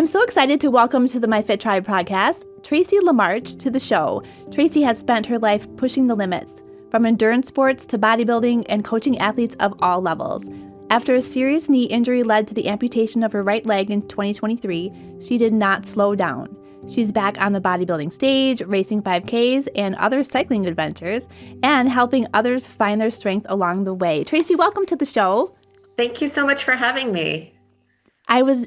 I'm so excited to welcome to the My Fit Tribe podcast, Tracy LaMarche to the show. Tracy has spent her life pushing the limits, from endurance sports to bodybuilding and coaching athletes of all levels. After a serious knee injury led to the amputation of her right leg in 2023, she did not slow down. She's back on the bodybuilding stage, racing 5Ks and other cycling adventures, and helping others find their strength along the way. Tracy, welcome to the show. Thank you so much for having me.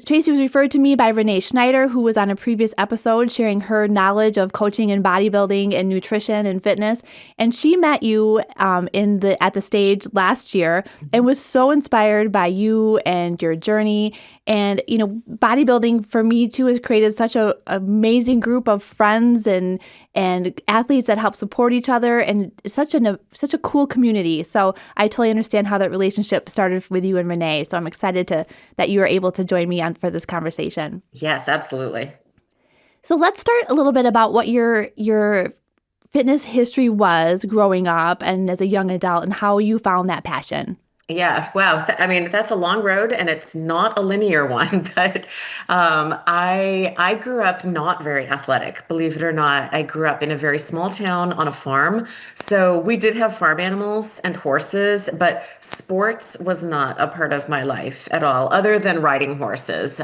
Tracy was referred to me by Renee Schneider, who was on a previous episode sharing her knowledge of coaching and bodybuilding and nutrition and fitness. And she met you at the stage last year and was so inspired by you and your journey. And, bodybuilding for me too has created such an amazing group of friends and athletes that help support each other, and such a cool community. So I totally understand how that relationship started with you and Renee. So I'm excited that you were able to join me for this conversation. Yes, absolutely. So let's start a little bit about what your fitness history was growing up and as a young adult, and how you found that passion. Yeah, wow. That's a long road, and it's not a linear one, but I grew up not very athletic, believe it or not. I grew up in a very small town on a farm. So we did have farm animals and horses, but sports was not a part of my life at all, other than riding horses.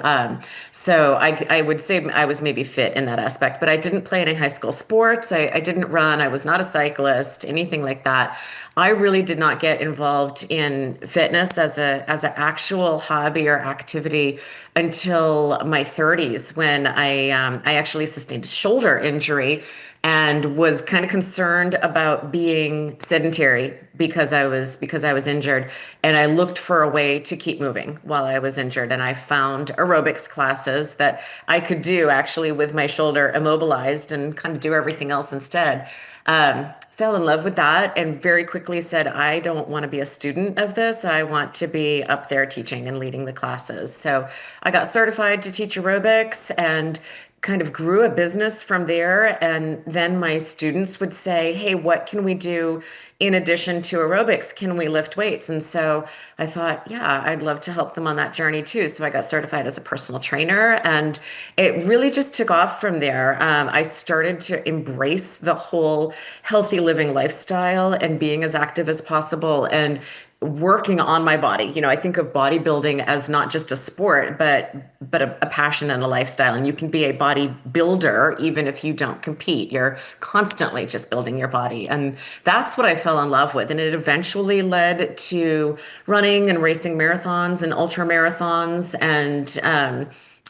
So I would say I was maybe fit in that aspect, but I didn't play any high school sports. I didn't run. I was not a cyclist, anything like that. I really did not get involved in fitness as an actual hobby or activity until my 30s, when I actually sustained a shoulder injury and was kind of concerned about being sedentary because I was injured, and I looked for a way to keep moving while I was injured, and I found aerobics classes that I could do actually with my shoulder immobilized and kind of do everything else instead. Fell in love with that and very quickly said, I don't want to be a student of this. I want to be up there teaching and leading the classes. So I got certified to teach aerobics and kind of grew a business from there. And then my students would say, hey, what can we do in addition to aerobics? Can we lift weights? And so I thought, yeah, I'd love to help them on that journey too. So I got certified as a personal trainer, and it really just took off from there. I started to embrace the whole healthy living lifestyle and being as active as possible and working on my body. I think of bodybuilding as not just a sport, but a passion and a lifestyle. And you can be a bodybuilder even if you don't compete. You're constantly just building your body. And that's what I fell in love with. And it eventually led to running and racing marathons and ultra marathons.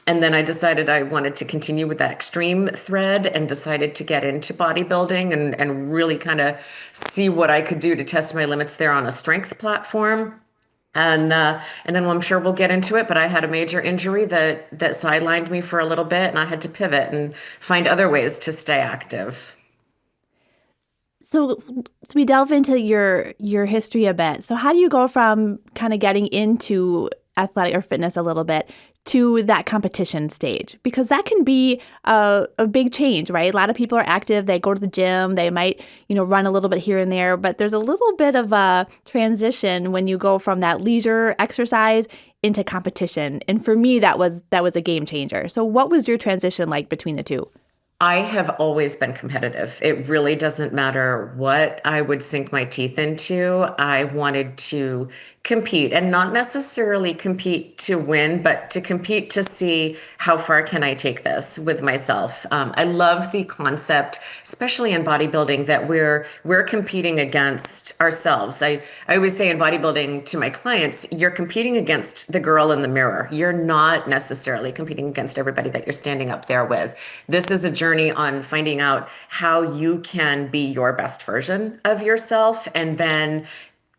And then I decided I wanted to continue with that extreme thread and decided to get into bodybuilding and really kind of see what I could do to test my limits there on a strength platform. And then I'm sure we'll get into it, but I had a major injury that sidelined me for a little bit, and I had to pivot and find other ways to stay active. So we delve into your history a bit. So how do you go from kind of getting into athletic or fitness a little bit to that competition stage? Because that can be a big change, right? A lot of people are active. They go to the gym. They might, run a little bit here and there. But there's a little bit of a transition when you go from that leisure exercise into competition. And for me, that was a game changer. So what was your transition like between the two? I have always been competitive. It really doesn't matter what I would sink my teeth into. I wanted to compete, and not necessarily compete to win, but to compete to see how far can I take this with myself. I love the concept, especially in bodybuilding, that we're competing against ourselves. I always say in bodybuilding to my clients, you're competing against the girl in the mirror. You're not necessarily competing against everybody that you're standing up there with. This is a journey on finding out how you can be your best version of yourself, and then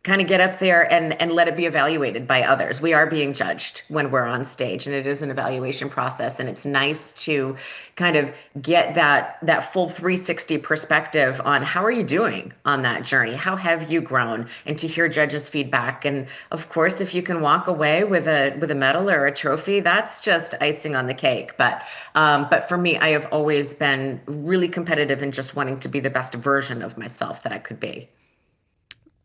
kind of get up there and let it be evaluated by others. We are being judged when we're on stage, and it is an evaluation process. And it's nice to kind of get that full 360 perspective on how are you doing on that journey? How have you grown? And to hear judges' feedback. And of course, if you can walk away with a medal or a trophy, that's just icing on the cake. But for me, I have always been really competitive and just wanting to be the best version of myself that I could be.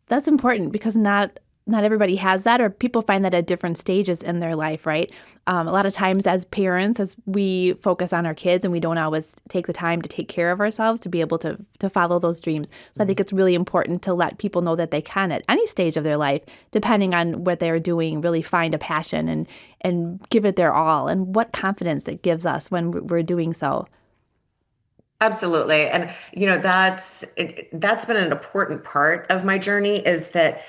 That's important, because not not everybody has that, or people find that at different stages in their life, right? A lot of times as parents, as we focus on our kids and we don't always take the time to take care of ourselves to be able to follow those dreams. So I think it's really important to let people know that they can at any stage of their life, depending on what they're doing, really find a passion and give it their all, and what confidence it gives us when we're doing so. Absolutely. And that's been an important part of my journey is that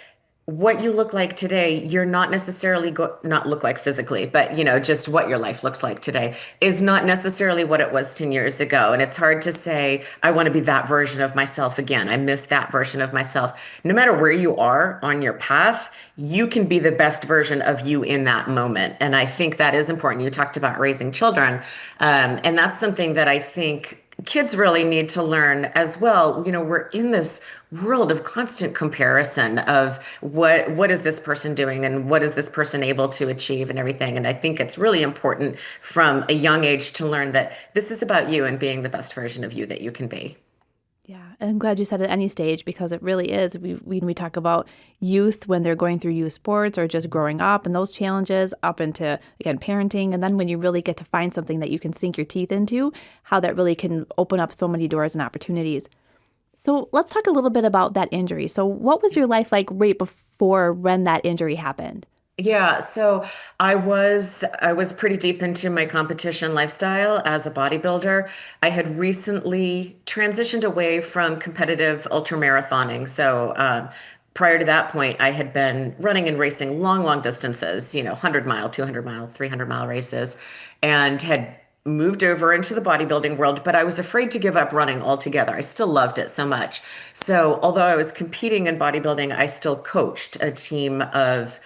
what you look like today, you're not necessarily not look like physically, but just what your life looks like today is not necessarily what it was 10 years ago. And it's hard to say, I want to be that version of myself again. I miss that version of myself. No matter where you are on your path, you can be the best version of you in that moment. And I think that is important. You talked about raising children. And that's something that I think kids really need to learn as well. We're in this world of constant comparison of what is this person doing and what is this person able to achieve and everything. And I think it's really important from a young age to learn that this is about you and being the best version of you that you can be. Yeah, I'm glad you said at any stage, because it really is. We talk about youth when they're going through youth sports or just growing up and those challenges up into, again, parenting. And then when you really get to find something that you can sink your teeth into, how that really can open up so many doors and opportunities. So let's talk a little bit about that injury. So what was your life like right before when that injury happened? Yeah, so I was pretty deep into my competition lifestyle as a bodybuilder. I had recently transitioned away from competitive ultramarathoning. So prior to that point, I had been running and racing long, long distances, 100-mile, 200-mile, 300-mile races, and had moved over into the bodybuilding world, but I was afraid to give up running altogether. I still loved it so much. So, although I was competing in bodybuilding, I still coached a team of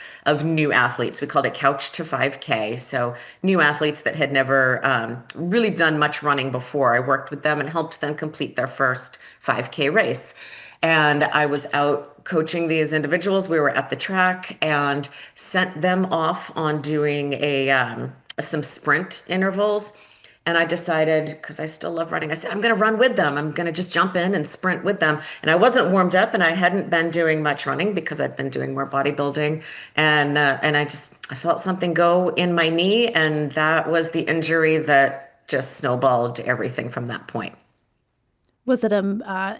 new athletes. We called it Couch to 5K. So, new athletes that had never really done much running before. I worked with them and helped them complete their first 5K race. And I was out coaching these individuals. We were at the track and sent them off on doing some sprint intervals. And I decided, because I still love running, I said, I'm going to run with them. I'm going to just jump in and sprint with them. And I wasn't warmed up and I hadn't been doing much running because I'd been doing more bodybuilding. And I felt something go in my knee. And that was the injury that just snowballed everything from that point. Was it a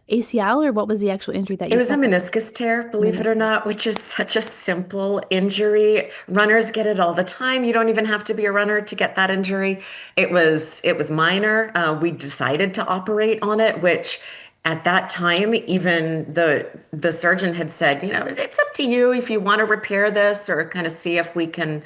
ACL, or what was the actual injury that It you was a suffered? meniscus tear, believe it or Meniscus. not, which is such a simple injury. Runners get it all the time. You don't even have to be a runner to get that injury. It was minor. We decided to operate on it, which at that time, even the surgeon had said, it's up to you if you want to repair this or kind of see if we can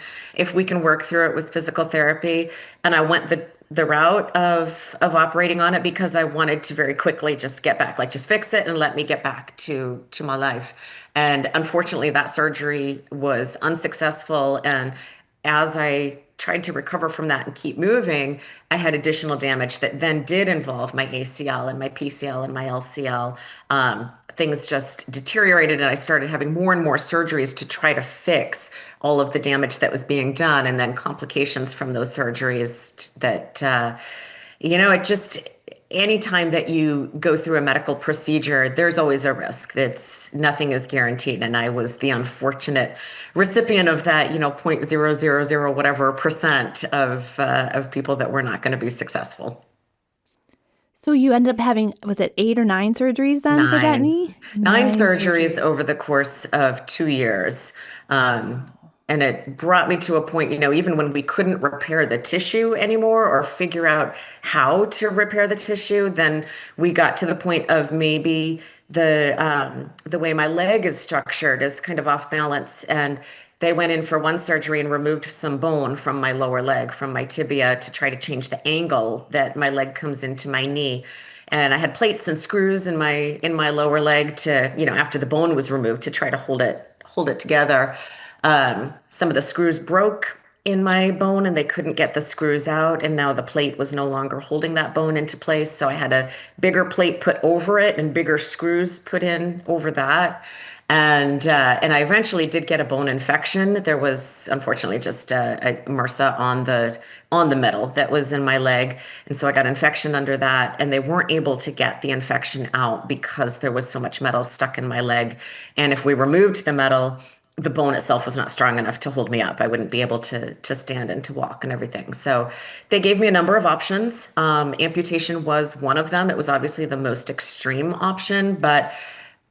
work through it with physical therapy. And I went the route of operating on it because I wanted to very quickly just get back, like just fix it and let me get back to my life. And unfortunately, that surgery was unsuccessful. And as I tried to recover from that and keep moving, I had additional damage that then did involve my ACL and my PCL and my LCL. Things just deteriorated, and I started having more and more surgeries to try to fix all of the damage that was being done, and then complications from those surgeries that, it just, anytime that you go through a medical procedure, there's always a risk. That's nothing is guaranteed. And I was the unfortunate recipient of that, 0.000 whatever percent of people that were not going to be successful. So you ended up having, was it 8 or 9 surgeries then for that Nine. knee? Nine Nine surgeries over surgeries. the course of 2 years. Um, Wow. and it brought me to a point, even when we couldn't repair the tissue anymore or figure out how to repair the tissue, then we got to the point of maybe the way my leg is structured is kind of off balance. And they went in for one surgery and removed some bone from my lower leg, from my tibia, to try to change the angle that my leg comes into my knee. And I had plates and screws in my lower leg to, after the bone was removed, to try to hold it together. Some of the screws broke in my bone and they couldn't get the screws out. And now the plate was no longer holding that bone into place. So I had a bigger plate put over it and bigger screws put in over that. And I eventually did get a bone infection. There was unfortunately just a MRSA on the metal that was in my leg, and so I got infection under that. And they weren't able to get the infection out because there was so much metal stuck in my leg. And if we removed the metal, the bone itself was not strong enough to hold me up. I wouldn't be able to stand and to walk and everything. So they gave me a number of options. Amputation was one of them. It was obviously the most extreme option, but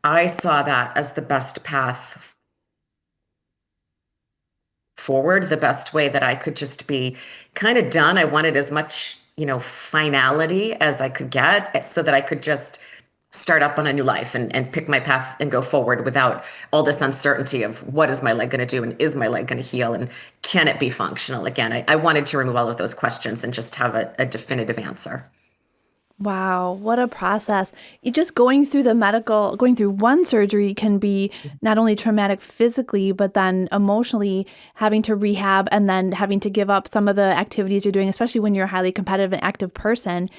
I saw that as the best path forward, the best way that I could just be kind of done. I wanted as much, finality as I could get so that I could just start up on a new life and pick my path and go forward without all this uncertainty of what is my leg going to do and is my leg going to heal and can it be functional again? I wanted to remove all of those questions and just have a definitive answer. Wow, what a process. Just going through one surgery can be not only traumatic physically, but then emotionally having to rehab and then having to give up some of the activities you're doing, especially when you're a highly competitive and active person.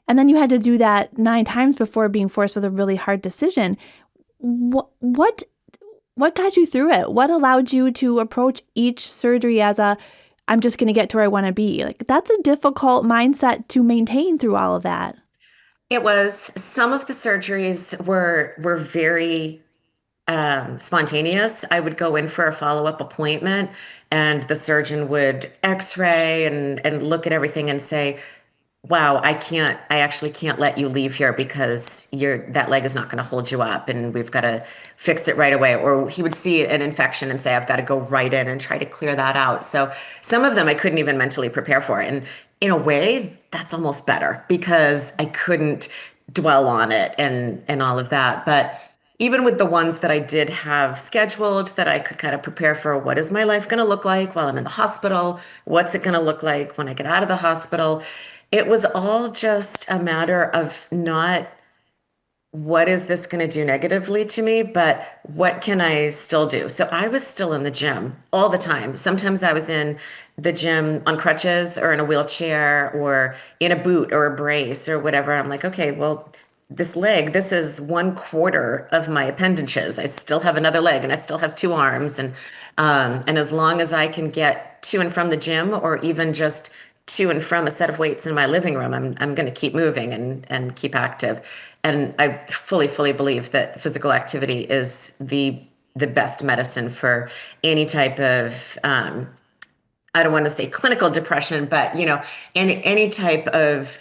And then you had to do that 9 times before being forced with a really hard decision. What, what got you through it? What allowed you to approach each surgery as I'm just going to get to where I want to be? Like, that's a difficult mindset to maintain through all of that. It was some of the surgeries were very spontaneous. I would go in for a follow-up appointment, and the surgeon would X-ray and look at everything and say, wow, I actually can't let you leave here because that leg is not going to hold you up and we've got to fix it right away. Or he would see an infection and say, I've got to go right in and try to clear that out. So some of them I couldn't even mentally prepare for. And in a way, that's almost better because I couldn't dwell on it and all of that. But even with the ones that I did have scheduled that I could kind of prepare for, what is my life going to look like while I'm in the hospital? What's it going to look like when I get out of the hospital? It was all just a matter of not what is this going to do negatively to me, but what can I still do? So I was still in the gym all the time. Sometimes I was in the gym on crutches or in a wheelchair or in a boot or a brace or whatever. I'm like, okay, well, this leg, this is 1/4 of my appendages. I still have another leg and I still have two arms. And as long as I can get to and from the gym or even just to and from a set of weights in my living room, I'm going to keep moving and keep active. And I fully believe that physical activity is the best medicine for any type of I don't want to say clinical depression, but any type of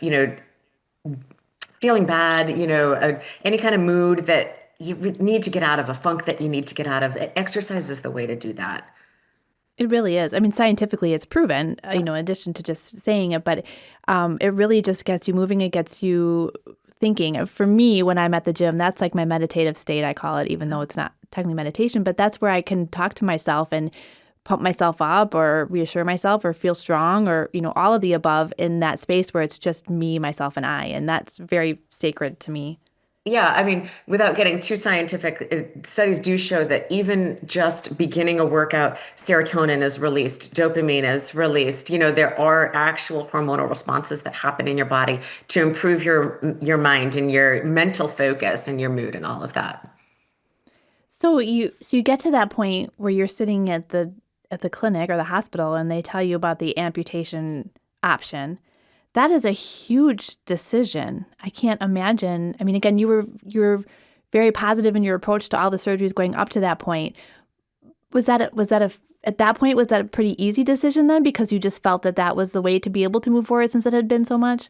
feeling bad, any kind of mood that you need to get out of, a funk that you need to get out of. Exercise is the way to do that. It really is. I mean, scientifically, it's proven, in addition to just saying it, but it really just gets you moving. It gets you thinking. For me, when I'm at the gym, that's like my meditative state, I call it, even though it's not technically meditation, but that's where I can talk to myself and pump myself up or reassure myself or feel strong or, all of the above in that space where it's just me, myself, and I. And that's very sacred to me. Yeah, I mean, without getting too scientific, studies do show that even just beginning a workout, serotonin is released, dopamine is released. There are actual hormonal responses that happen in your body to improve your mind and your mental focus and your mood and all of that. So you get to that point where you're sitting at the clinic or the hospital and they tell you about the amputation option. That is a huge decision. I can't imagine. I mean, again, you were very positive in your approach to all the surgeries going up to that point. At that point, was that a pretty easy decision then because you just felt that that was the way to be able to move forward since it had been so much?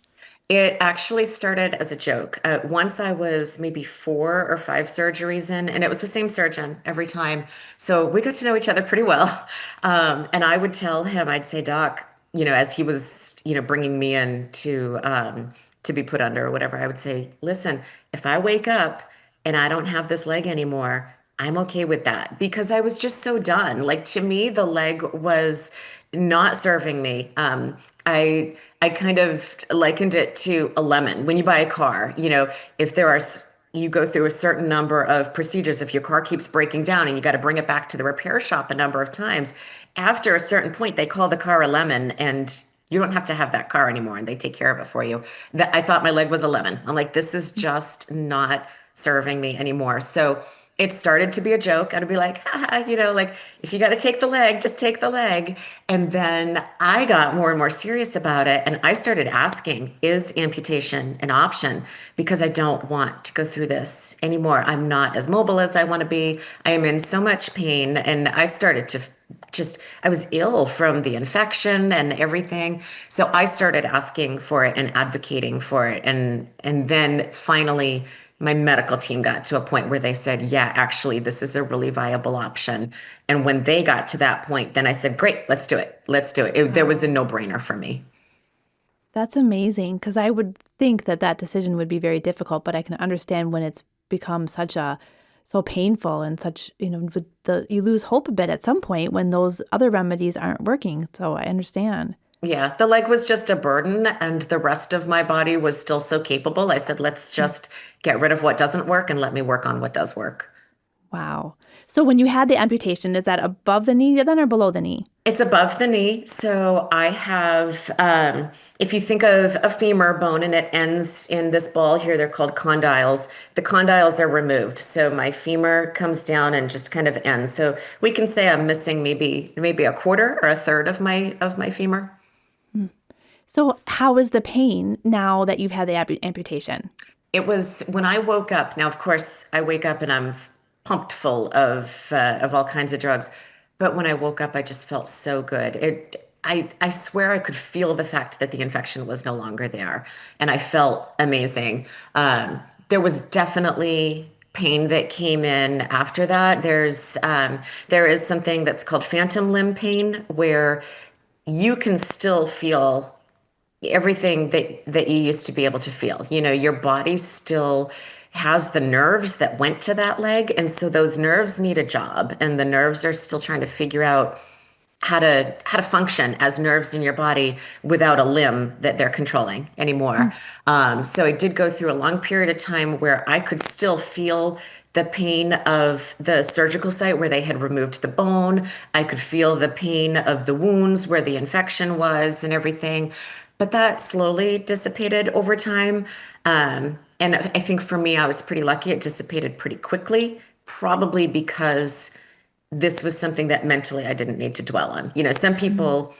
It actually started as a joke. Once I was maybe 4 or 5 surgeries in, and it was the same surgeon every time. So we got to know each other pretty well. And I would tell him, I'd say, Doc, as he was, bringing me in to be put under or whatever, I would say, listen, if I wake up and I don't have this leg anymore, I'm okay with that because I was just so done. Like to me, the leg was not serving me. I kind of likened it to a lemon. When you buy a car, if you go through a certain number of procedures, if your car keeps breaking down and you got to bring it back to the repair shop a number of times, after a certain point, they call the car a lemon and you don't have to have that car anymore and they take care of it for you. That I thought my leg was a lemon. I'm like, this is just not serving me anymore. So it started to be a joke. I'd be like, haha, like if you got to take the leg, just take the leg. And then I got more and more serious about it. And I started asking, is amputation an option? Because I don't want to go through this anymore. I'm not as mobile as I want to be. I am in so much pain. And I started to I was ill from the infection and everything. So I started asking for it and advocating for it. And then finally, my medical team got to a point where they said, yeah, actually, this is a really viable option. And when they got to that point, then I said, great, let's do it. Let's do it. There was a Wow. no-brainer for me. That's amazing because I would think that that decision would be very difficult, but I can understand when it's become so painful and such, with you lose hope a bit at some point when those other remedies aren't working. So I understand. Yeah, the leg was just a burden, and the rest of my body was still so capable. I said, let's just get rid of what doesn't work and let me work on what does work. Wow. So when you had the amputation, is that above the knee then or below the knee? It's above the knee. So I have, if you think of a femur bone and it ends in this ball here, they're called condyles. The condyles are removed. So my femur comes down and just kind of ends. So we can say I'm missing maybe a quarter or a third of my femur. So how is the pain now that you've had the amputation? It was when I woke up. Now, of course, I wake up and I'm pumped full of all kinds of drugs. But when I woke up, I just felt so good. I swear I could feel the fact that the infection was no longer there, and I felt amazing. There was definitely pain that came in after that. There is something that's called phantom limb pain, where you can still feel everything that you used to be able to feel. Your body still has the nerves that went to that leg, and so those nerves need a job, and the nerves are still trying to figure out how to function as nerves in your body without a limb that they're controlling anymore. So I did go through a long period of time where I could still feel the pain of the surgical site where they had removed the bone. I could feel the pain of the wounds where the infection was and everything. But that slowly dissipated over time. And I think for me, I was pretty lucky. It dissipated pretty quickly, probably because this was something that mentally I didn't need to dwell on. Some Mhm. people,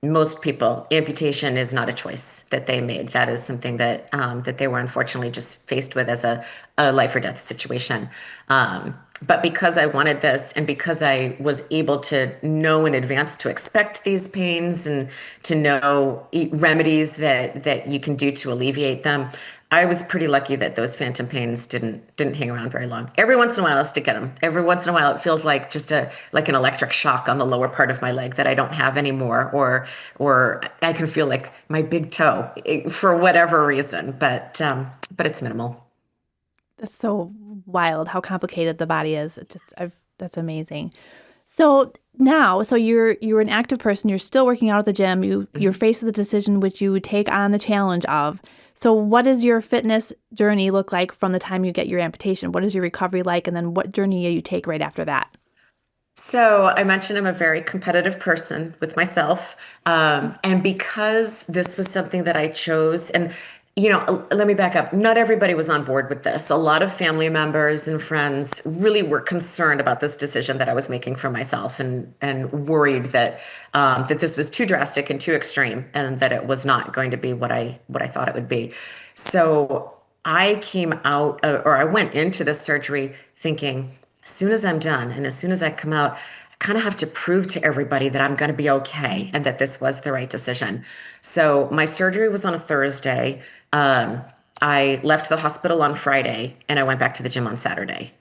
most people, amputation is not a choice that they made. That is something that they were unfortunately just faced with as a life or death situation. But because I wanted this, and because I was able to know in advance to expect these pains and to know remedies that you can do to alleviate them, I was pretty lucky that those phantom pains didn't hang around very long. Every once in a while, I still get them. Every once in a while, it feels like just like an electric shock on the lower part of my leg that I don't have anymore, or I can feel like my big toe for whatever reason. But it's minimal. That's so wild how complicated the body is. That's amazing. So now, so you're an active person. You're still working out at the gym. You're Mhm. faced with a decision which you take on the challenge of. So what does your fitness journey look like from the time you get your amputation? What is your recovery like? And then what journey you take right after that? So I mentioned I'm a very competitive person with myself. And because this was something that I chose, and let me back up. Not everybody was on board with this. A lot of family members and friends really were concerned about this decision that I was making for myself, and worried that this was too drastic and too extreme, and that it was not going to be what I thought it would be. So I came out, or I went into this surgery thinking, as soon as I'm done and as soon as I come out, I kind of have to prove to everybody that I'm going to be okay and that this was the right decision. So my surgery was on a Thursday. Um, I left the hospital on Friday and I went back to the gym on Saturday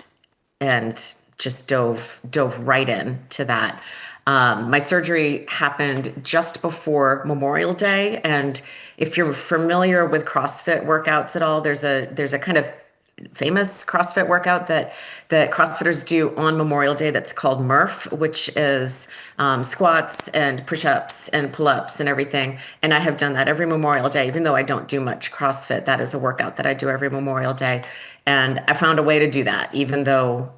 and just dove right in to that. My surgery happened just before Memorial Day, and if you're familiar with CrossFit workouts at all, there's a kind of famous CrossFit workout that CrossFitters do on Memorial Day that's called Murph, which is squats and push-ups and pull-ups and everything. And I have done that every Memorial Day, even though I don't do much CrossFit. That is a workout that I do every Memorial Day. And I found a way to do that, even though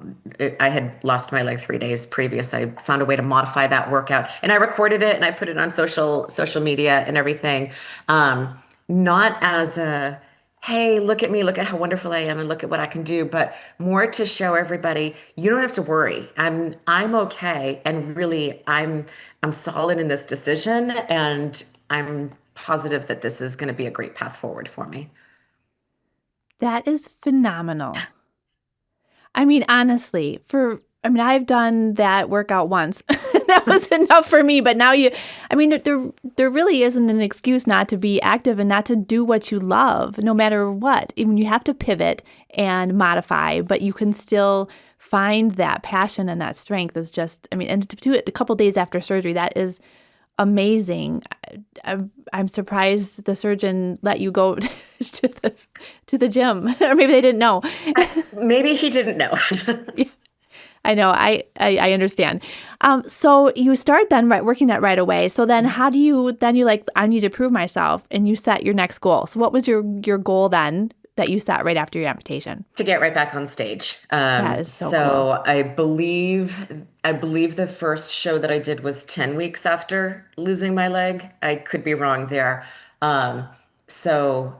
I had lost my leg 3 days previous. I found a way to modify that workout, and I recorded it and I put it on social media and everything. Not as a hey, look at me, look at how wonderful I am, and look at what I can do, but more to show everybody you don't have to worry. I'm okay, and really I'm solid in this decision, and I'm positive that this is going to be a great path forward for me. That is phenomenal. I mean, honestly, I've done that workout once. That was enough for me. But now there really isn't an excuse not to be active and not to do what you love, no matter what. Even you have to pivot and modify, but you can still find that passion and that strength is just, and to do it a couple days after surgery, that is amazing. I'm surprised the surgeon let you go to the gym, or maybe they didn't know. Maybe he didn't know. I know. I understand. So you start then working that right away. So then you like, I need to prove myself, and you set your next goal. So what was your goal then that you set right after your amputation? To get right back on stage. That is so cool. So I believe the first show that I did was 10 weeks after losing my leg. I could be wrong there. So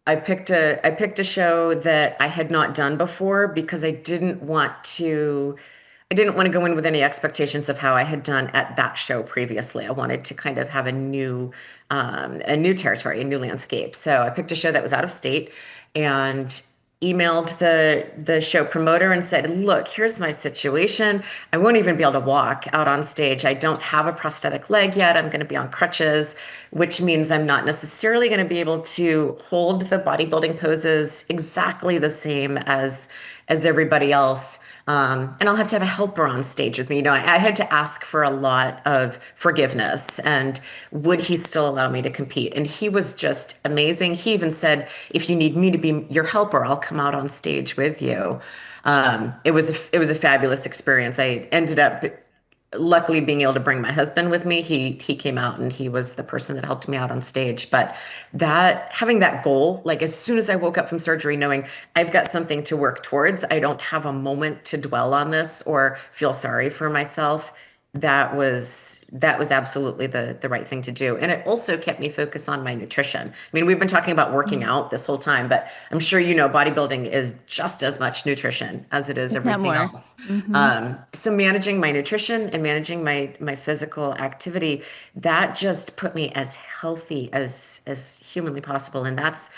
I picked a show that I had not done before because I didn't want to go in with any expectations of how I had done at that show previously. I wanted to kind of have a new territory, a new landscape. So I picked a show that was out of state and emailed the show promoter and said, "Look, here's my situation. I won't even be able to walk out on stage. I don't have a prosthetic leg yet. I'm going to be on crutches, which means I'm not necessarily going to be able to hold the bodybuilding poses exactly the same as everybody else. And I'll have to have a helper on stage with me. I had to ask for a lot of forgiveness, and would he still allow me to compete? And he was just amazing. He even said, if you need me to be your helper, I'll come out on stage with you. It was a fabulous experience. I ended up luckily being able to bring my husband with me. He came out and he was the person that helped me out on stage. But that having that goal, like as soon as I woke up from surgery, knowing I've got something to work towards, I don't have a moment to dwell on this or feel sorry for myself. That was absolutely the right thing to do. And it also kept me focused on my nutrition. I mean, we've been talking about working Mm. out this whole time, but I'm sure bodybuilding is just as much nutrition as it is If not everything more. else. Hmm. So managing my nutrition and managing my physical activity, that just put me as healthy as humanly possible. And that's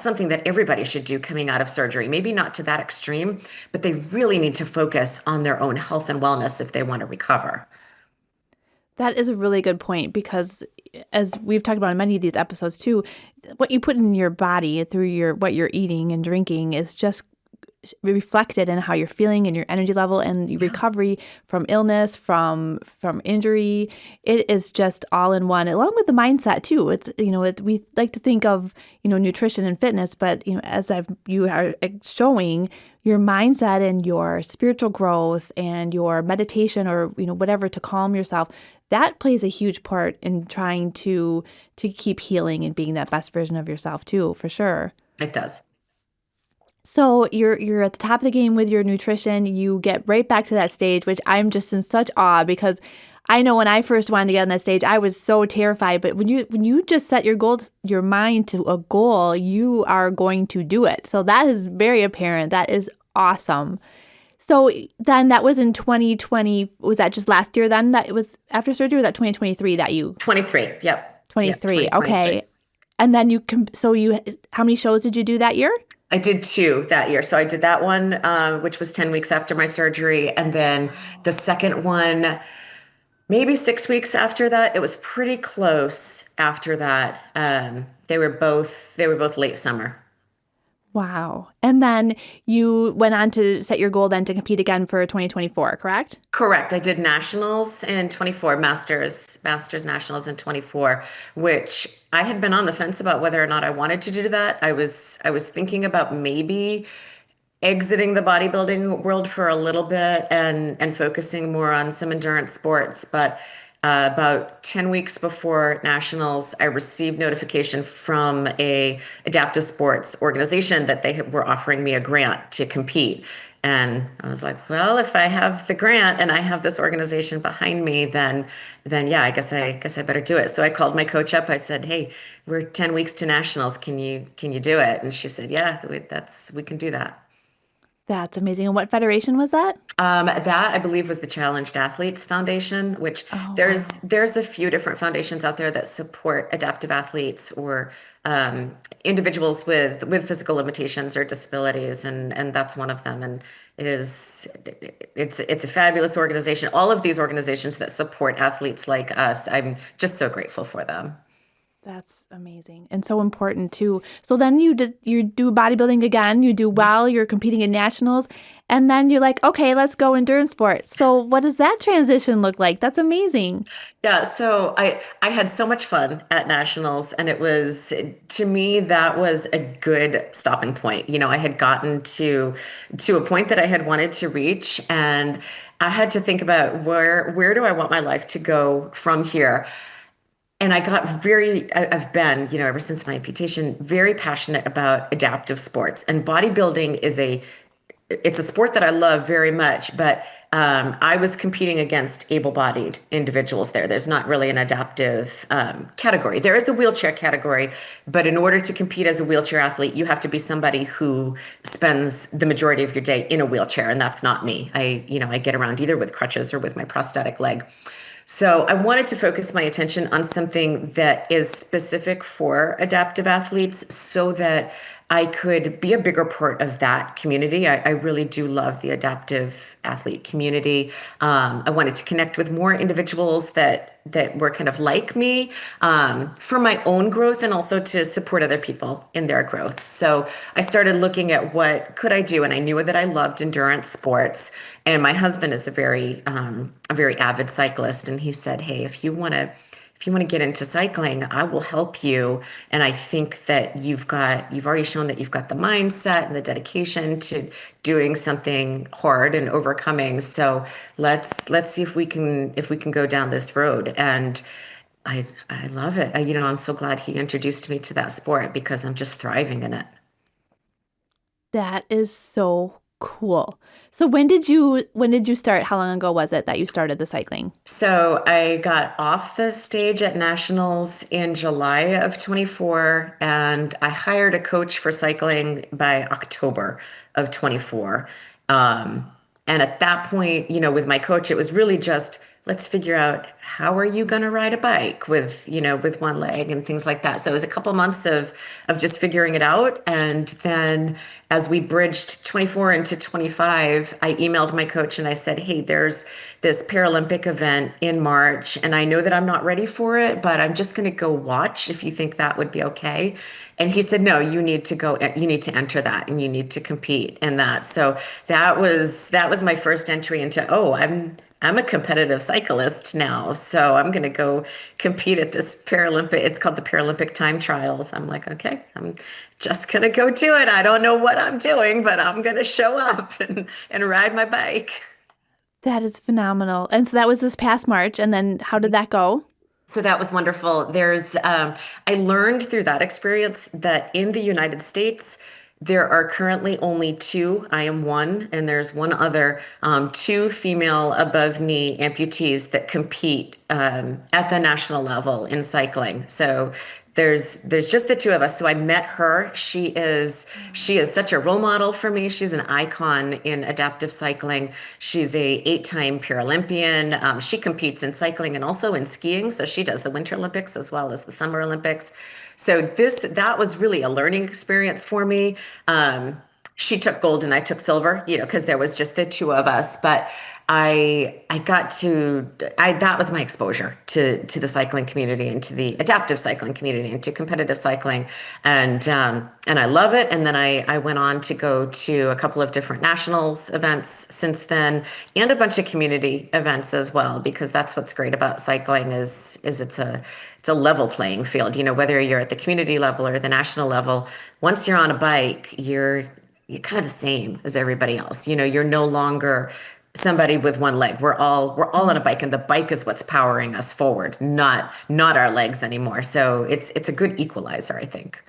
something that everybody should do coming out of surgery. Maybe not to that extreme, but they really need to focus on their own health and wellness if they want to recover. That is a really good point because, as we've talked about in many of these episodes too, what you put in your body through what you're eating and drinking is just reflected in how you're feeling and your energy level and your Yeah. recovery from illness, from injury. It is just all in one, along with the mindset too. It's we like to think of nutrition and fitness, but as you are showing, your mindset and your spiritual growth and your meditation or whatever to calm yourself, that plays a huge part in trying to keep healing and being that best version of yourself too, for sure. It does. So you're at the top of the game with your nutrition. You get right back to that stage, which I'm just in such awe because I know when I first wanted to get on that stage, I was so terrified. But when you just set your mind to a goal, you are going to do it. So that is very apparent. That is awesome. So then that was in 2020. Was that just last year then that it was after surgery? Or was that 2023 that you 23. Yep. Yep. 23? 2023. Okay. And then how many shows did you do that year? I did two that year. So I did that one, which was 10 weeks after my surgery. And then the second one, maybe 6 weeks after that. It was pretty close after that. They were both late summer. Wow. And then you went on to set your goal then to compete again for 2024, correct? Correct. I did nationals in 24, masters nationals in 24, which I had been on the fence about whether or not I wanted to do that. I was thinking about maybe exiting the bodybuilding world for a little bit and focusing more on some endurance sports. But about 10 weeks before nationals, I received notification from a adaptive sports organization that they were offering me a grant to compete. And I was like, well, if I have the grant and I have this organization behind me, then yeah, I guess I better do it. So I called my coach up. I said, hey, we're 10 weeks to nationals. Can you do it? And she said, yeah, we can do that. That's amazing. And what federation was that? That I believe was the Challenged Athletes Foundation, which Oh, there's wow. there's a few different foundations out there that support adaptive athletes or individuals with physical limitations or disabilities, and that's one of them. And it is it's a fabulous organization. All of these organizations that support athletes like us, I'm just so grateful for them. That's amazing and so important too. So then you do bodybuilding again, you do well, you're competing in nationals, and then you're like, okay, let's go endurance sports. So what does that transition look like? That's amazing. Yeah, so I had so much fun at nationals, and it was to me that was a good stopping point. I had gotten to a point that I had wanted to reach, and I had to think about where do I want my life to go from here. And I've been, ever since my amputation, very passionate about adaptive sports. And bodybuilding it's a sport that I love very much, but I was competing against able-bodied individuals there. There's not really an adaptive category. There is a wheelchair category, but in order to compete as a wheelchair athlete, you have to be somebody who spends the majority of your day in a wheelchair, and that's not me. I get around either with crutches or with my prosthetic leg. So I wanted to focus my attention on something that is specific for adaptive athletes so that I could be a bigger part of that community. I really do love the adaptive athlete community. I wanted to connect with more individuals that were kind of like me for my own growth and also to support other people in their growth. So I started looking at what could I do, and I knew that I loved endurance sports. And my husband is a very avid cyclist, and he said, "Hey, if you want to get into cycling, I will help you. And I think that you've already shown that you've got the mindset and the dedication to doing something hard and overcoming. So let's see if we can go down this road." And I love it. I'm so glad he introduced me to that sport because I'm just thriving in it. That is so cool. So when did you start? How long ago was it that you started the cycling? So I got off the stage at nationals in July of 24, and I hired a coach for cycling by October of 24. Um, and at that point, with my coach, it was really just let's figure out how are you going to ride a bike with one leg and things like that. So it was a couple months of just figuring it out, and then as we bridged 24 into 25, I emailed my coach and I said, "Hey, there's this Paralympic event in March, and I know that I'm not ready for it, but I'm just going to go watch if you think that would be okay." And he said, "No, you need to enter that and you need to compete in that." So that was my first entry into, oh, I'm a competitive cyclist now, so I'm going to go compete at this Paralympic. It's called the Paralympic Time Trials. I'm like, okay, I'm just going to go do it. I don't know what I'm doing, but I'm going to show up and ride my bike. That is phenomenal. And so that was this past March. And then how did that go? So that was wonderful. I learned through that experience that in the United States, there are currently only two. I am one, and there's one other, two female above knee amputees that compete at the national level in cycling. So there's just the two of us. So I met her. She is such a role model for me. She's an icon in adaptive cycling. She's a 8-time Paralympian. She competes in cycling and also in skiing. So she does the Winter Olympics as well as the Summer Olympics. So that was really a learning experience for me. She took gold and I took silver, because there was just the two of us. But I got to I that was my exposure to the cycling community and to the adaptive cycling community and to competitive cycling, and I love it. And then I went on to go to a couple of different nationals events since then, and a bunch of community events as well, because that's what's great about cycling is it's a level playing field. Whether you're at the community level or the national level, once you're on a bike, you're kind of the same as everybody else. You're no longer somebody with one leg. We're all on a bike, and the bike is what's powering us forward, not our legs anymore. So it's a good equalizer, I think.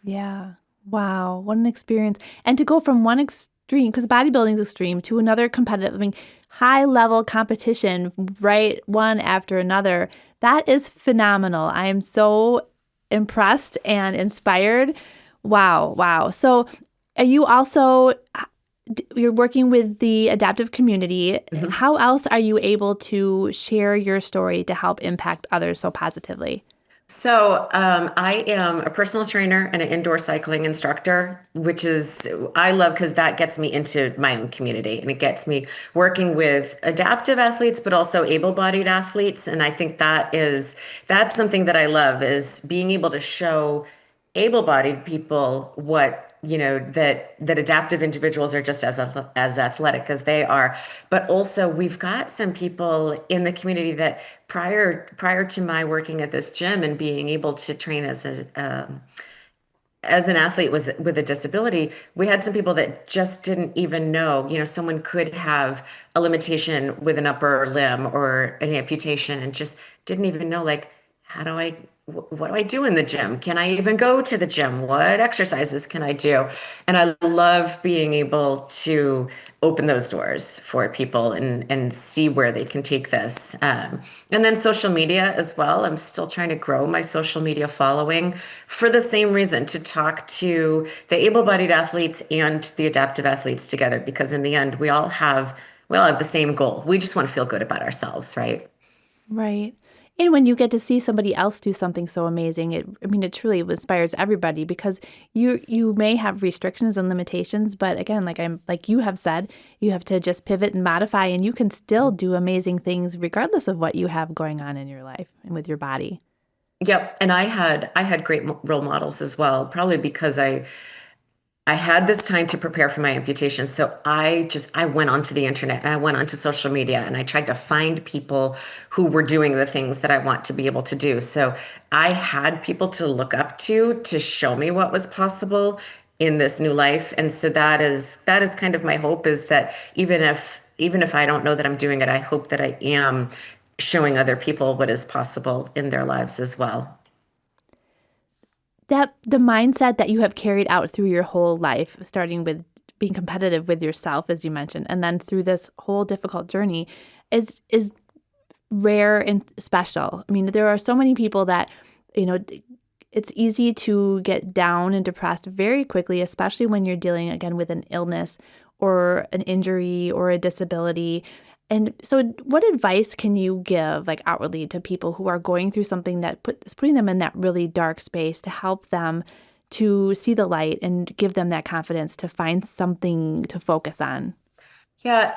Yeah. Wow. What an experience. And to go from one extreme, because bodybuilding is extreme, to another competitive, I mean, high level competition, right? One after another. That is phenomenal. I am so impressed and inspired. Wow, wow. So you also you're working with the adaptive community. Mhm. How else are you able to share your story to help impact others so positively? I am a personal trainer and an indoor cycling instructor, which is I love because that gets me into my own community and it gets me working with adaptive athletes, but also able-bodied athletes. And I think that's something that I love is being able to show able-bodied people what, that adaptive individuals are just as athletic as they are. But also we've got some people in the community that prior to my working at this gym and being able to train as an athlete was with a disability, we had some people that just didn't even know, someone could have a limitation with an upper limb or an amputation and just didn't even know, like, how do I, what do I do in the gym? Can I even go to the gym? What exercises can I do? And I love being able to open those doors for people and see where they can take this. And then social media as well. I'm still trying to grow my social media following for the same reason, to talk to the able-bodied athletes and the adaptive athletes together, because in the end, we all have the same goal. We just want to feel good about ourselves, right? Right. And when you get to see somebody else do something so amazing, I mean, it truly inspires everybody because you may have restrictions and limitations, but again, like you have said, you have to just pivot and modify, and you can still do amazing things regardless of what you have going on in your life and with your body. Yep. And I had great role models as well, probably because I had this time to prepare for my amputation. So I went onto the internet and I went onto social media and I tried to find people who were doing the things that I want to be able to do. So I had people to look up to show me what was possible in this new life. And so that is kind of my hope, is that even if I don't know that I'm doing it, I hope that I am showing other people what is possible in their lives as well. That the mindset that you have carried out through your whole life, starting with being competitive with yourself, as you mentioned, and then through this whole difficult journey, is rare and special. I mean, there are so many people that, you know, it's easy to get down and depressed very quickly, especially when you're dealing again with an illness or an injury or a disability. And so, what advice can you give, like outwardly, to people who are going through something that is putting them in that really dark space to help them to see the light and give them that confidence to find something to focus on? Yeah,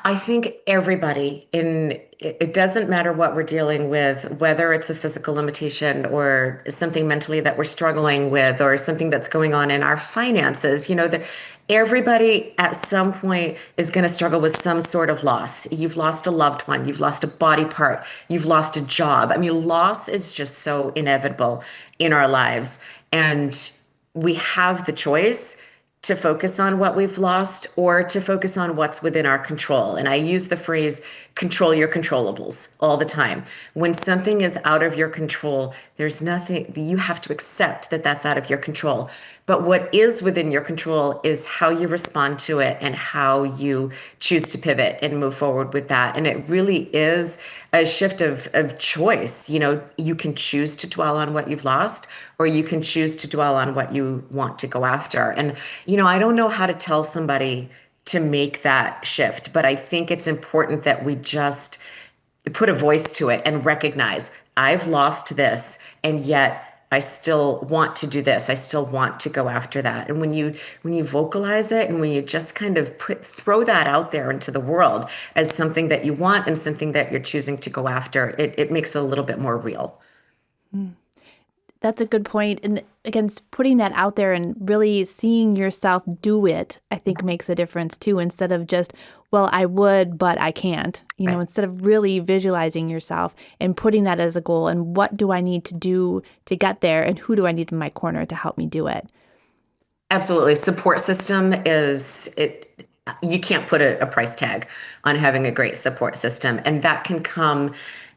I think everybody it doesn't matter what we're dealing with, whether it's a physical limitation or something mentally that we're struggling with, or something that's going on in our finances, that everybody at some point is going to struggle with some sort of loss. You've lost a loved one, you've lost a body part, you've lost a job. I mean, loss is just so inevitable in our lives. And we have the choice to focus on what we've lost or to focus on what's within our control. And I use the phrase control your controllables all the time. When something is out of your control, there's nothing, you have to accept that that's out of your control. But what is within your control is how you respond to it and how you choose to pivot and move forward with that. And it really is a shift of choice. You can choose to dwell on what you've lost, or you can choose to dwell on what you want to go after. And, I don't know how to tell somebody to make that shift, but I think it's important that we just put a voice to it and recognize I've lost this, and yet I still want to do this. I still want to go after that. And when you vocalize it and when you just kind of throw that out there into the world as something that you want and something that you're choosing to go after, it makes it a little bit more real. That's a good point. And again, putting that out there and really seeing yourself do it, I think makes a difference too, instead of just, well, I would, but I can't. Right. Instead of really visualizing yourself and putting that as a goal and what do I need to do to get there and who do I need in my corner to help me do it? Absolutely. Support system is it. You can't put a price tag on having a great support system, and that can come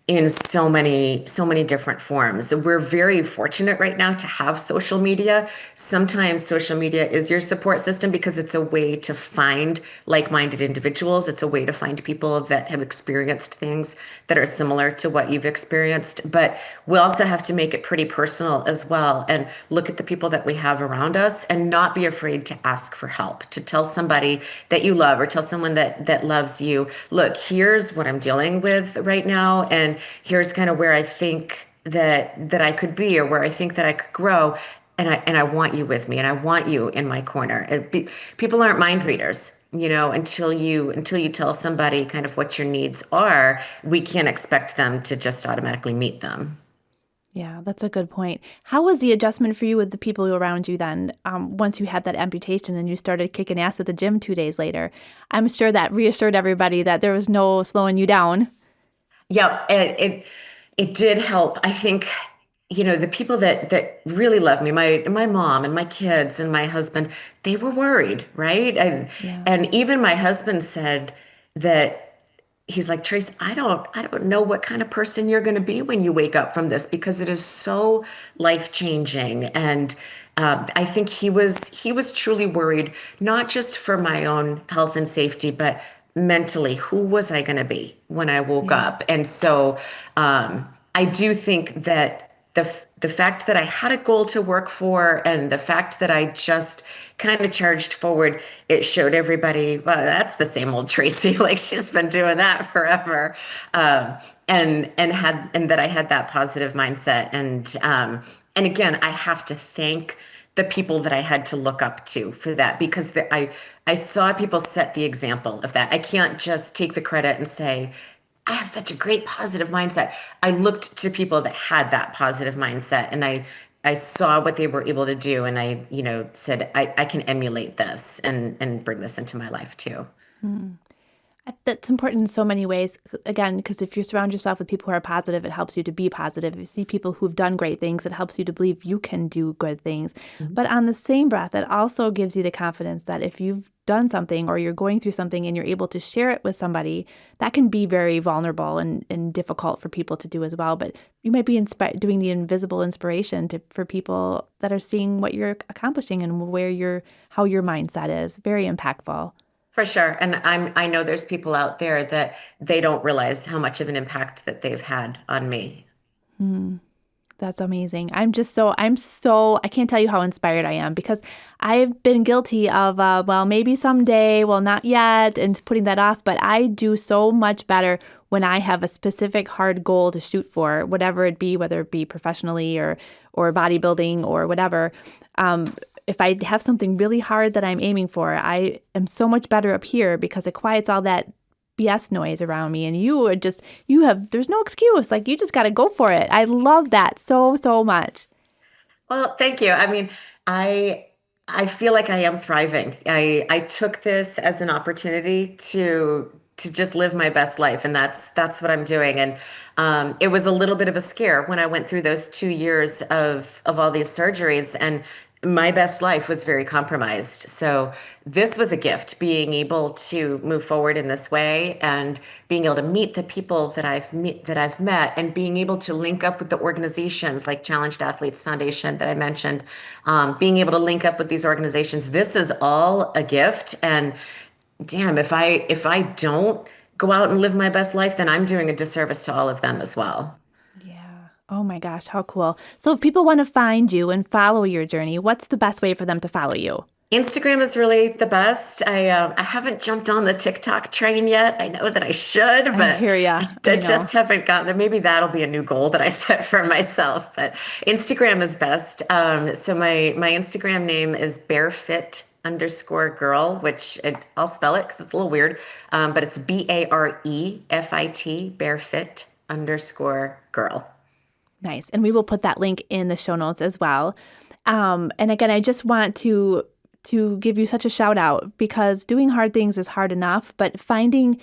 in so many different forms. We're very fortunate right now to have social media. Sometimes social media is your support system because it's a way to find like-minded individuals. It's a way to find people that have experienced things that are similar to what you've experienced. But we also have to make it pretty personal as well and look at the people that we have around us and not be afraid to ask for help, to tell somebody that you love or tell someone that loves you, look, here's what I'm dealing with right now, and here's kind of where I think that I could be or where I think that I could grow. And I want you with me and I want you in my corner. People aren't mind readers, until you tell somebody kind of what your needs are, we can't expect them to just automatically meet them. Yeah, that's a good point. How was the adjustment for you with the people around you then, once you had that amputation and you started kicking ass at the gym 2 days later? I'm sure that reassured everybody that there was no slowing you down. Yeah, it did help. I think, the people that really love me, my mom and my kids and my husband, they were worried, right? Yeah. And even my husband said that he's like, Trace, I don't know what kind of person you're going to be when you wake up from this because it is so life changing. And I think he was truly worried, not just for my own health and safety, but mentally, who was I going to be when I woke Yeah. up? And so I do think that the fact that I had a goal to work for and the fact that I just kind of charged forward, it showed everybody, well, that's the same old Tracy. Like she's been doing that forever. Um, and that I had that positive mindset. And again, I have to thank the people that I had to look up to for that because I saw people set the example of that. I can't just take the credit and say, I have such a great positive mindset. I looked to people that had that positive mindset and I saw what they were able to do and I, said I can emulate this and bring this into my life too. That's important in so many ways. Again, because if you surround yourself with people who are positive, it helps you to be positive. If you see people who've done great things, it helps you to believe you can do good things. Mhm. But on the same breath, it also gives you the confidence that if you've done something or you're going through something and you're able to share it with somebody, that can be very vulnerable and difficult for people to do as well. But you might be doing the invisible inspiration for people that are seeing what you're accomplishing and how your mindset is. Very impactful. For sure. And I know there's people out there that they don't realize how much of an impact that they've had on me. That's amazing. I can't tell you how inspired I am because I've been guilty of, well, maybe someday, well, not yet, and putting that off. But I do so much better when I have a specific hard goal to shoot for, whatever it be, whether it be professionally or bodybuilding or whatever. If I have something really hard that I'm aiming for, I am so much better up here because it quiets all that BS noise around me. And there's no excuse. Like you just got to go for it. I love that so, so much. Well, thank you. I mean, I I feel like I am thriving. I took this as an opportunity to just live my best life, and that's what I'm doing. And it was a little bit of a scare when I went through those 2 years of all these surgeries, and my best life was very compromised. So this was a gift, being able to move forward in this way and being able to meet the people that I've met and being able to link up with the organizations like Challenged Athletes Foundation that I mentioned, being able to link up with these organizations. This is all a gift. And damn, if I don't go out and live my best life, then I'm doing a disservice to all of them as well. Yeah. Oh my gosh, how cool. So if people want to find you and follow your journey, what's the best way for them to follow you? Instagram is really the best. I haven't jumped on the TikTok train yet. I know that I should, I but hear ya. I I know. just haven't gotten there. Maybe that'll be a new goal that I set for myself. But Instagram is best. So my Instagram name is barefoot_girl, I'll spell it because it's a little weird. But it's BAREFIT, barefoot_girl. Nice. And we will put that link in the show notes as well. And again, I just want to give you such a shout out because doing hard things is hard enough, but finding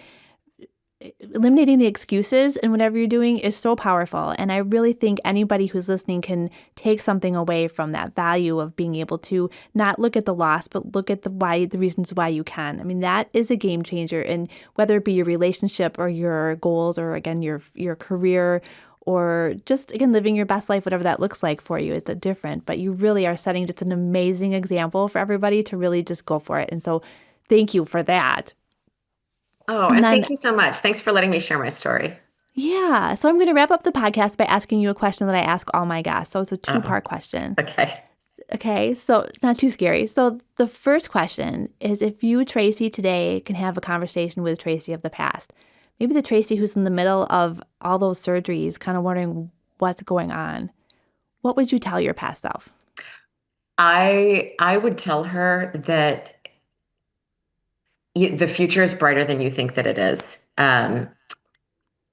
eliminating the excuses in whatever you're doing is so powerful. And I really think anybody who's listening can take something away from that value of being able to not look at the loss, but look at the reasons why you can. I mean, that is a game changer. And whether it be your relationship or your goals, or again, your career, or just, again, living your best life, whatever that looks like for you, it's a different, but you really are setting just an amazing example for everybody to really just go for it. And so thank you for that. Oh, And and then, thank you so much. Thanks for letting me share my story. yeah, so I'm going to wrap up the podcast by asking you a question that I ask all my guests. So it's a Oh, two-part question. okay. Okay, so it's not too scary. So the first question is, if you, Tracy, today can have a conversation with Tracy of the past, maybe the Tracy who's in the middle of all those surgeries, kind of wondering what's going on, what would you tell your past self? I would tell her that the future is brighter than you think that it is.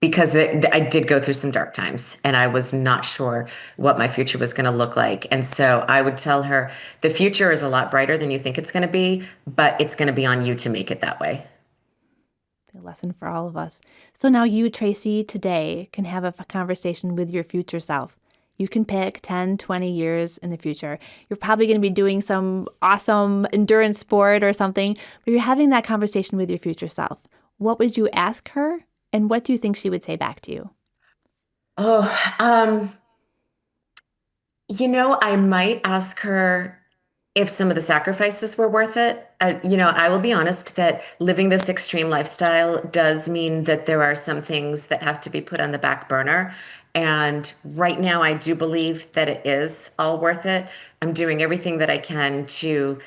Because I did go through some dark times and I was not sure what my future was going to look like. And so I would tell her the future is a lot brighter than you think it's going to be, but it's going to be on you to make it that way. A lesson for all of us. So now you, Tracy, today can have a conversation with your future self. You can pick 10, 20 years in the future. You're probably going to be doing some awesome endurance sport or something, but you're having that conversation with your future self. What would you ask her, and what do you think she would say back to you? Oh, I might ask her if some of the sacrifices were worth it. I will be honest that living this extreme lifestyle does mean that there are some things that have to be put on the back burner. And right now, I do believe that it is all worth it. I'm doing everything that I can to,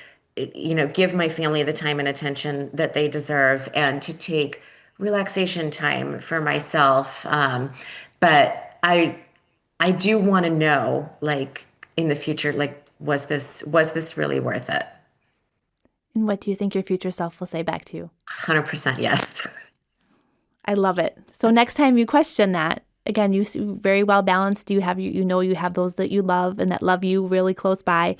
give my family the time and attention that they deserve and to take relaxation time for myself. But I do want to know, like in the future, like was this really worth it? And what do you think your future self will say back to you? 100% yes. I love it. So next time you question that, again, very well balanced. You have those that you love and that love you really close by,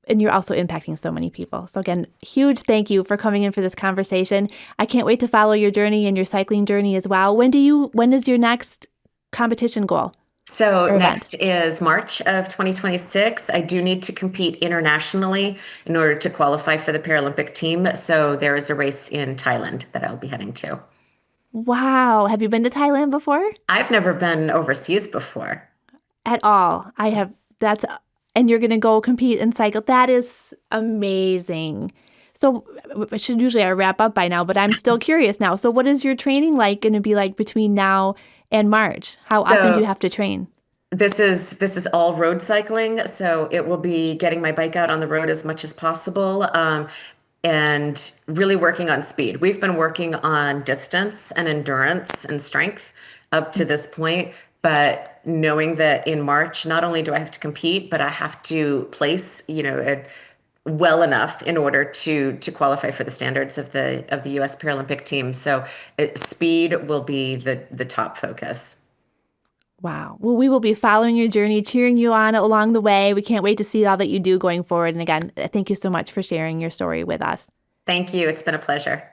and you're also impacting so many people. So again, huge thank you for coming in for this conversation. I can't wait to follow your journey and your cycling journey as well. When is your next competition goal So or event? next is March of 2026. I do need to compete internationally in order to qualify for the Paralympic team. So there is a race in Thailand that I'll be heading to. Wow. Have you been to Thailand before? I've never been overseas before. At all. I have, and you're going to go compete and cycle. That is amazing. So I wrap up by now, but I'm still curious now. So what is your training going to be like between now and March? How often do you So have to train? this is all road cycling, so it will be getting my bike out on the road as much as possible, and really working on speed. We've been working on distance and endurance and strength up to this point, but knowing that in March, not only do I have to compete, but I have to place, well enough in order to qualify for the standards of the U.S. Paralympic team. So speed will be the top focus. Wow. Well, we will be following your journey, cheering you on along the way. We can't wait to see all that you do going forward. And again, thank you so much for sharing your story with us. Thank you. It's been a pleasure.